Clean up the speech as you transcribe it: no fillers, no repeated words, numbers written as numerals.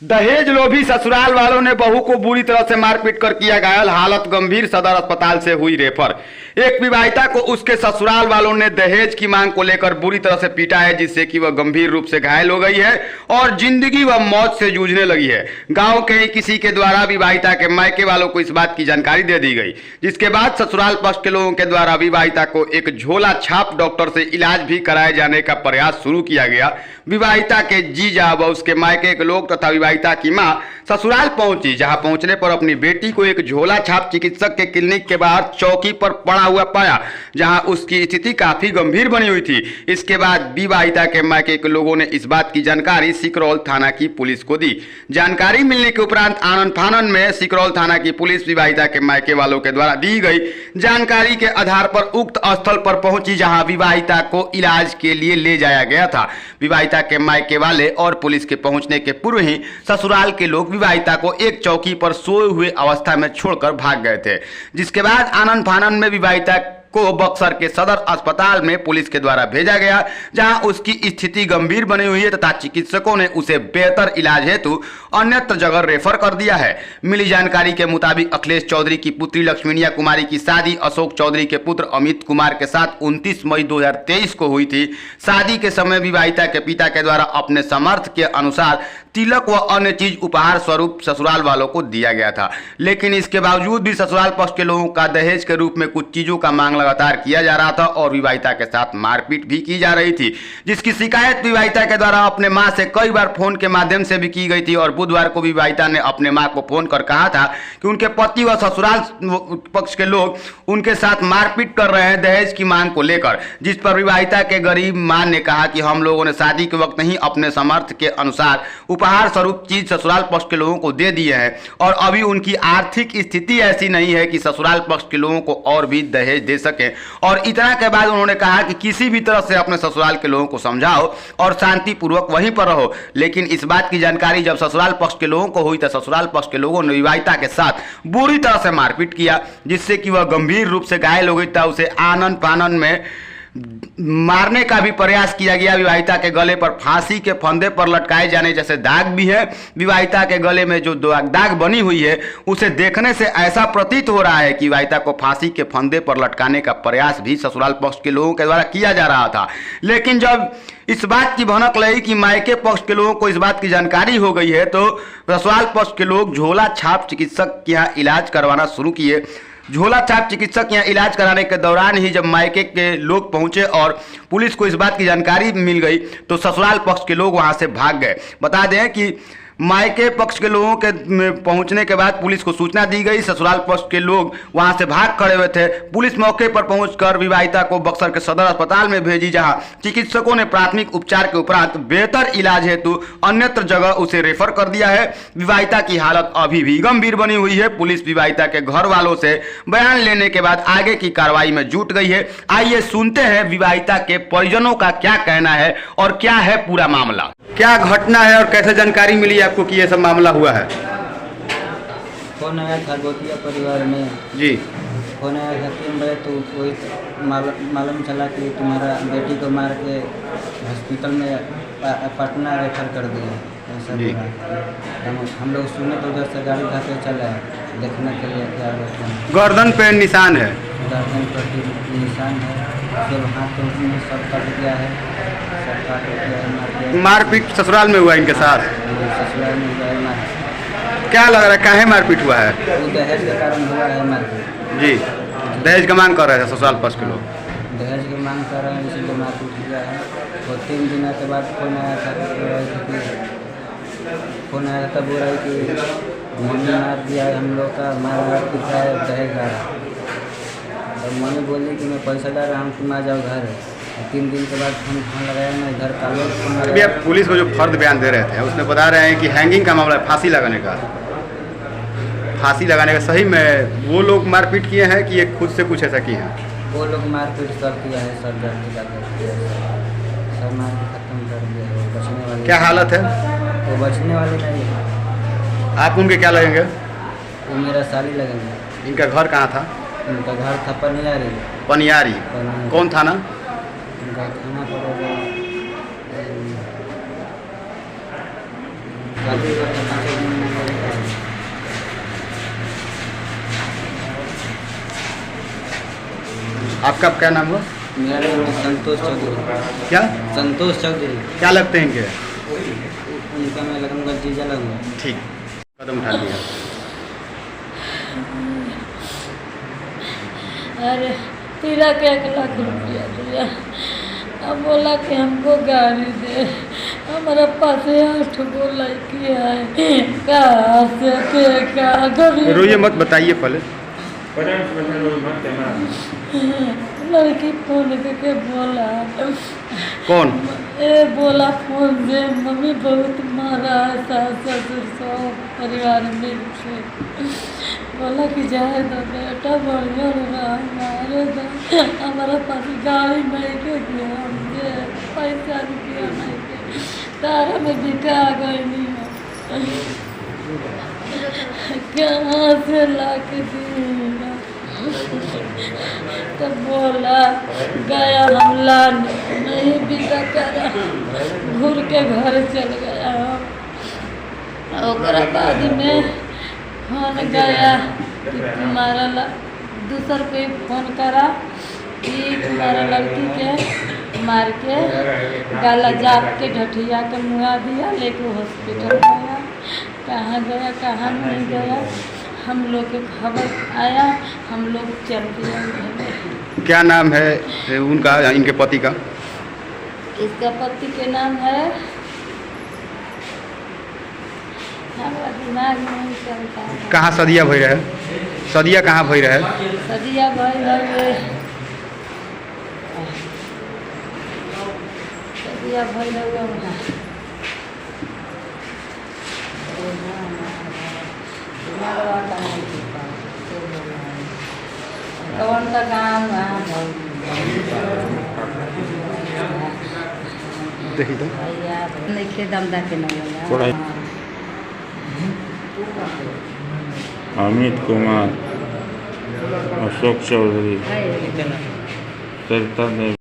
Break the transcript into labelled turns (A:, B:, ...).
A: दहेज लोभी ससुराल वालों ने बहू को बुरी तरह से मारपीट कर किया घायल, हालत गंभीर, सदर अस्पताल से हुई रेफर। एक विवाहिता को उसके ससुराल वालों ने दहेज की मांग को लेकर बुरी तरह से पीटा है, जिससे कि वह गंभीर रूप से घायल हो गई है और जिंदगी व मौत से जूझने लगी है। गांव के ही किसी के द्वारा विवाहिता के मायके वालों को इस बात की जानकारी दे दी गई, जिसके बाद ससुराल पक्ष के लोगों के द्वारा विवाहिता को एक झोला छाप डॉक्टर से इलाज भी कराए जाने का प्रयास शुरू किया गया। विवाहिता के जीजा व उसके मायके के लोग तथा विवाहिता की मां ससुराल पहुंची, जहां पहुंचने पर अपनी बेटी को एक झोला छाप चिकित्सक के क्लिनिक के बाहर चौकी पर पड़ा हुआ पाया, जहां उसकी स्थिति काफी गंभीर बनी हुई थी। इसके बाद विवाहिता के मायके के लोगों ने इस बात की जानकारी सिकरौल थाना की पुलिस को दी। जानकारी मिलने के उपरांत आनन फानन में सिकरौल थाना की पुलिस विवाहिता के मायके वालों के द्वारा दी गई जानकारी के आधार पर उक्त स्थल पर पहुंची, जहां विवाहिता को इलाज के लिए ले जाया गया था। विवाहिता के मायके वाले और पुलिस के पहुंचने के पूर्व ही ससुराल के लोग विवाहिता को एक चौकी पर सोए हुए अवस्था में छोड़कर भाग गए थे, जिसके बाद आनन फानन में विवाहिता को बक्सर के सदर अस्पताल में पुलिस के द्वारा भेजा गया, जहां उसकी स्थिति गंभीर बनी हुई है तथा चिकित्सकों ने उसे बेहतर इलाज हेतु अन्यत्र जगह रेफर कर दिया है। मिली जानकारी के मुताबिक अखिलेश चौधरी की पुत्री लक्ष्मीनिया कुमारी की शादी अशोक चौधरी के पुत्र अमित कुमार के साथ 29 मई 2023 को हुई थी। शादी के समय विवाहिता के पिता के द्वारा अपने सामर्थ्य के अनुसार तिलक व अन्य चीज उपहार स्वरूप ससुराल वालों को दिया गया था, लेकिन इसके बावजूद भी ससुराल पक्ष के लोगों का दहेज के रूप में कुछ चीजों का मांग लगातार किया जा रहा था और विवाहिता के साथ मारपीट भी की जा रही थी, जिसकी शिकायत विवाहिता के द्वारा अपने मां से कई बार फोन के माध्यम से भी की गई थी। और बुधवार को विवाहिता ने अपने मां को फोन कर कहा था कि उनके पति व ससुराल पक्ष के लोग उनके साथ मारपीट कर रहे हैं दहेज की मांग को लेकर, जिस पर विवाहिता के गरीब मां ने कहा कि हम लोगों ने शादी के वक्त नहीं अपने सामर्थ्य के अनुसार उपहार स्वरूप चीज ससुराल पक्ष के लोगों को दे दिए हैं और अभी उनकी आर्थिक स्थिति ऐसी नहीं है कि ससुराल पक्ष के लोगों को और भी दहेज दे सके। और इतना के बाद उन्होंने कहा कि किसी भी तरह से अपने ससुराल के लोगों को समझाओ और शांतिपूर्वक वहीं पर रहो। लेकिन इस बात की जानकारी जब ससुराल पक्ष के लोगों को हुई तो ससुराल पक्ष के लोगों ने विवाहिता के साथ बुरी तरह से मारपीट किया, जिससे कि वह गंभीर रूप से घायल हो गई था। उसे आनन फानन में मारने का भी प्रयास किया गया। विवाहिता के गले पर फांसी के फंदे पर लटकाए जाने जैसे दाग भी है। विवाहिता के गले में जो दाग बनी हुई है उसे देखने से ऐसा प्रतीत हो रहा है कि विवाहिता को फांसी के फंदे पर लटकाने का प्रयास भी ससुराल पक्ष के लोगों के द्वारा किया जा रहा था। लेकिन जब इस बात की भनक लगी कि मायके पक्ष के लोगों को इस बात की जानकारी हो गई है तो ससुराल पक्ष के लोग झोला छाप चिकित्सक के यहाँ इलाज करवाना शुरू किए। झोला छाप चिकित्सक यहाँ इलाज कराने के दौरान ही जब मायके के लोग पहुंचे और पुलिस को इस बात की जानकारी मिल गई तो ससुराल पक्ष के लोग वहां से भाग गए। बता दें कि मायके पक्ष के लोगों के पहुंचने के बाद पुलिस को सूचना दी गई। ससुराल पक्ष के लोग वहां से भाग खड़े हुए थे। पुलिस मौके पर पहुंचकर विवाहिता को बक्सर के सदर अस्पताल में भेजी, जहां चिकित्सकों ने प्राथमिक उपचार के उपरांत बेहतर इलाज हेतु अन्यत्र जगह उसे रेफर कर दिया है। विवाहिता की हालत अभी भी गंभीर बनी हुई है। पुलिस विवाहिता के घर वालों से बयान लेने के बाद आगे की कार्रवाई में जुट गई है। आइए सुनते हैं विवाहिता के परिजनों का क्या कहना है और क्या है पूरा मामला, क्या घटना है और कैसे जानकारी मिली आपको कि ये सब मामला हुआ है।
B: फोन आया था गोतिया परिवार में
A: जी,
B: फोन आया था 3 बजे, तो कोई मालूम चला कि तुम्हारा बेटी को मार के हॉस्पिटल में पटना रेफर कर दिया ऐसा बोला। हम लोग सुने तो उधर से गाड़ी उठा के चले देखने के लिए क्या
A: गर्दन पे निशान है,
B: गर्दन पर निशान है, फिर हाथ में सब कट गया है, सब काट गया है।
A: मारपीट ससुराल में हुआ इनके साथ?
B: ससुराल में हुआ है मारपीट।
A: क्या लग रहा है काहे मारपीट हुआ है?
B: वो दहेज के कारण हुआ है मारपीट।
A: जी, दहेज की मांग कर रहे थे ससुराल पक्ष के लोग,
B: दहेज की मांग कर रहे हैं, इसलिए मारपीट हुआ है। और 3 दिन के बाद फोन आया था फोन आया था, बोल रहा कि मम्मी मार दिया है हम लोग का, मार पीटा है दहेज आ रहा। और मम्मी बोली कि मैं पैसा दे रहा हूँ, तुम आ जाओ घर। 3 दिन के बाद फोन लगाया, मैं घर का लोग फोन लगाया।
A: पुलिस को जो फर्द बयान दे रहे थे उसमें बता रहे हैं कि हैंगिंग का मामला है, फांसी लगाने का। फांसी लगाने का सही में वो लोग मारपीट किए हैं कि ये खुद से कुछ ऐसा किए हैं?
B: वो लोग मारपीट सब किया है, सब सब मार के खत्म कर दिया है। वो बचने वाले
A: क्या हालत है?
B: वो बचने वाले नहीं है।
A: आप उनके क्या लगेंगे?
B: वो मेरा साली लगेंगे।
A: इनका घर कहाँ था?
B: उनका घर था पनियारी।
A: पनियारी? कौन थाना?
B: उनका थाना पर शादी करके 5 दिन में मेरे घर।
A: आपका क्या नाम हुआ?
B: मेरा नाम है संतोष चौधरी।
A: क्या
B: संतोष चौधरी।
A: क्या लगते हैं इनके?
B: उनका मैं लगूंगा, जीजा लगूंगा।
A: ठीक, कदम उठा लिया।
C: अरे तिलक 1 लाख रुपया दिया। अब बोला कि हमको गाड़ी दे। हमारा पास 8 गो लड़की है, कहाँ से देगा गरीब।
A: रोइए मत, बताइए पहले।
C: लड़की फोन करके बोला,
A: कौन?
C: बोला फोन से मम्मी बहुत मारा है, सास ससुर सब परिवार मिल के। बोला कि जाए तो बेटा बढ़िया रहा, मारे तो हमारा पास गाड़ी नहीं के दिया, हमसे पैसा रुपया नहीं के, तारा में बिका गई नहीं हो, कहाँ से ला के दिया। तो बोला गया हम लाने, नहीं बिका करा, घूर के घर चल गया। ओकरा बाद में फोन गया कि तुम्हारा दूसर पे फोन करा कि तुम्हारा लड़की के मार के गला जाप के ढठिया के मुआ दिया, लेके हॉस्पिटल गया। कहाँ गया कहाँ नहीं गया, हम लोग के खबर आया, हम लोग चल दिया।
A: क्या नाम है उनका, इनके पति का?
C: इसका पति के नाम है, हमारा दिमाग नहीं चलता है।
A: कहाँ सदिया भई रहे? सदिया कहाँ भई रहे?
C: सदिया भाई है, सदिया भाई है कौन सा काम है?
A: देखी तो
C: नहीं दम दा के नहीं
D: अमित कुमार, अशोक चौधरी, सरिता देवी।